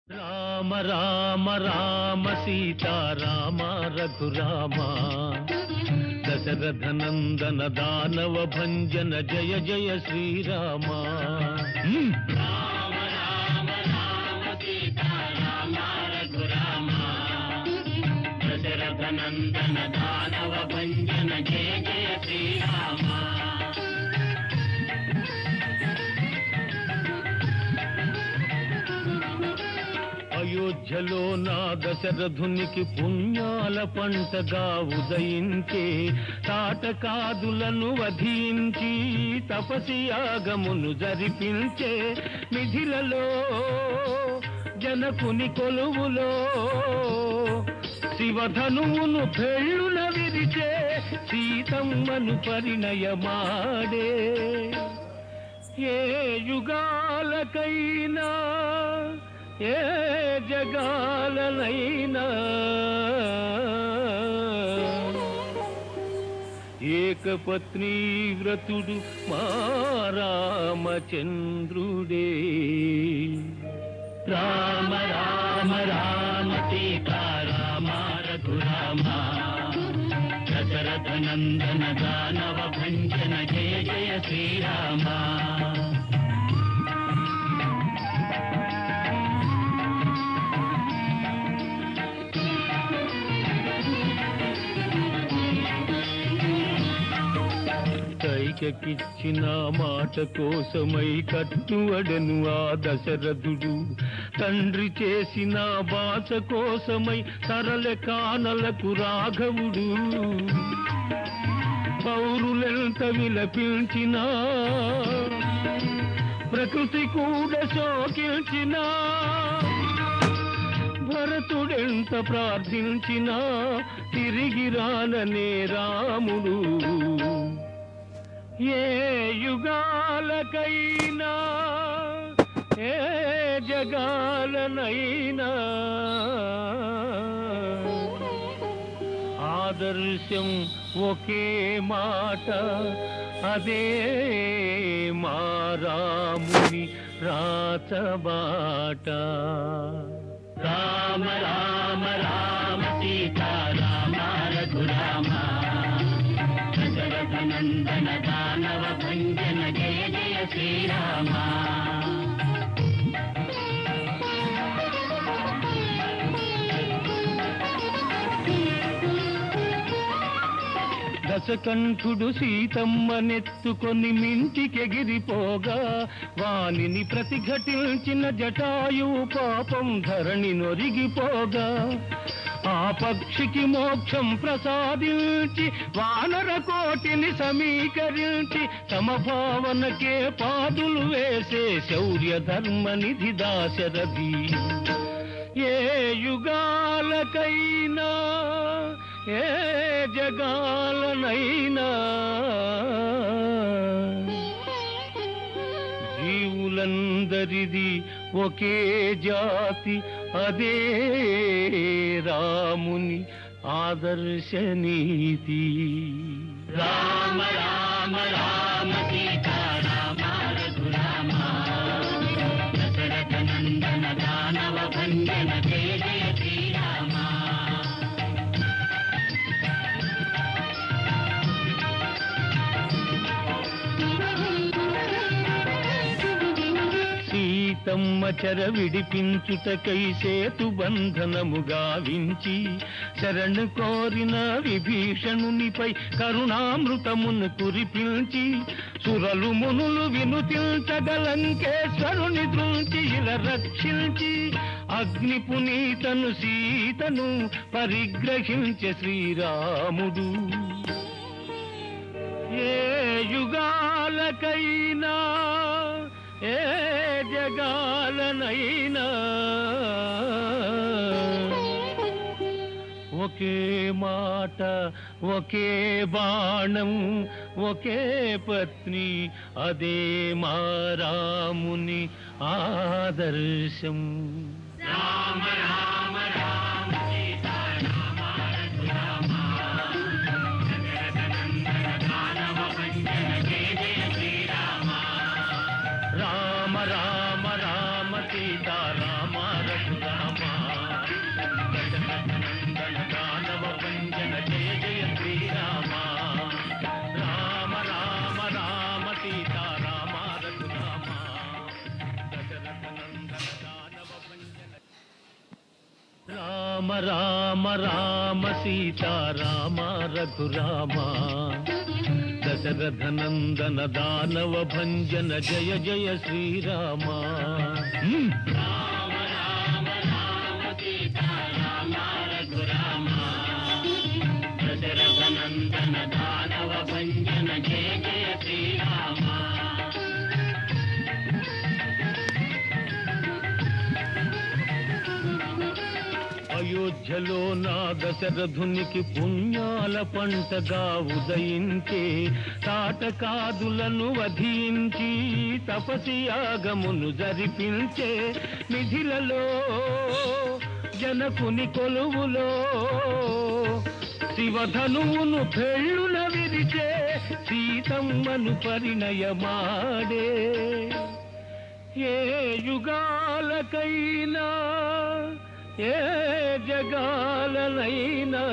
రామ రామ రామ సీతారామ రఘురామ దశరథ నందన దానవ భంజన జయ జయ శ్రీరామ. రామ రామ రామ సీతారామ రఘురామ దశరథ నందన దానవ భంజన జయ జయ శ్రీరామ. అయోధ్యలో నా దశరథునికి పుణ్యాల పంటగా ఉదయించే తాటకాదులను వధించి తపసియాగమును జరిపించే మిథిలలో జనకుని కొలువులో శివధనువును పెళ్ళున విరిచే సీతమ్మను పరిణయమాడే ఏ యుగాలకైనా ఏ జగాలనైనా ఏకపత్ని వ్రతుడు మా రామచంద్రుడే. రామ రామ రామ సీతారామ రఘురామ దశరథ నందన దానవ భంజన జయ జయ శ్రీరామ. కైకకిచ్చిన మాట కోసమై కట్టువడను ఆ దశరథుడు, తండ్రి చేసిన బాస కోసమై సరళ కానలకు రాఘవుడు. పౌరులెంత విలపించినా ప్రకృతి కూడా శోకించినా, భరతుడెంత ప్రార్థించినా తిరిగి రాననే రాముడు. ఏ యుగాలకైనా ఏ జగాలనైనా ఆదర్శం ఒకే మాట, అదే మా రాముని రాచబాట. రామ రామ రామ సీతారామ రఘురామ దశరథ నందన దానవ భంజన జయ జయ శ్రీరామ. దశకంఠుడు సీతమ్మనెత్తుకొని మింటికెగిరిపోగా, వానిని ప్రతిఘటించిన జటాయువు పాపం ధరణి నొరిగిపోగా, ఆ పక్షికి మోక్షం ప్రసాదించి వానర కోటిని సమీకరించి సమభావనకే పాదులు వేసే శౌర్య ధర్మ నిధి దాశరథి. ఏ యుగాలకైనా ఏ జగాలనైనా జీవులందరిది ఒకే జాతి, అదే రాముని ఆదర్శ నీతి. రామ రామ రామ సీతారామ రఘురామ దశరథ నందన దానవ భంజన జయ జయ శ్రీరామ. సీతమ్మ చెర విడిపించుటకై సేతు బంధనము గావించి శరణు కోరిన విభీషణునిపై కరుణామృతమును కురిపించి, సురలు మునులు వినుతించగలంకేశ్వరుని దృంచి ఇలా రక్షించి, అగ్ని పునీతను సీతను పరిగ్రహించే శ్రీరాముడు. ఏ యుగాలకైనా ఏ జగాలనైనా ఒకే మాట ఒకే బాణం ఒకే పత్ని, అదే మా రాముని ఆదర్శం. రామ రామ రామ సీతారామ రఘురామ దశరథ నందన దానవ భంజన జయ జయ శ్రీరామ. రామ రామ రామ సీతారామ రఘురామ రామ రామ సీతారామ రఘురామ దశరథ నందన దానవ భంజన జయ జయ శ్రీరామ. రామ రామ రామ సీతారామ రఘురామ దశరథ నందన దానవ భంజన జయ జయ శ్రీరామ. అయోధ్యలో నా దశరథునికి పుణ్యాల పంటగా ఉదయించే తాటకాదులను వధించి తపసి యాగమును జరిపించే నిధిలలో జనకుని కొలువులో శివధనువును పెళ్ళున విరిచే సీతమ్మను పరిణయమాడే ఏ యుగాలకైనా ఏ జగాలనైనా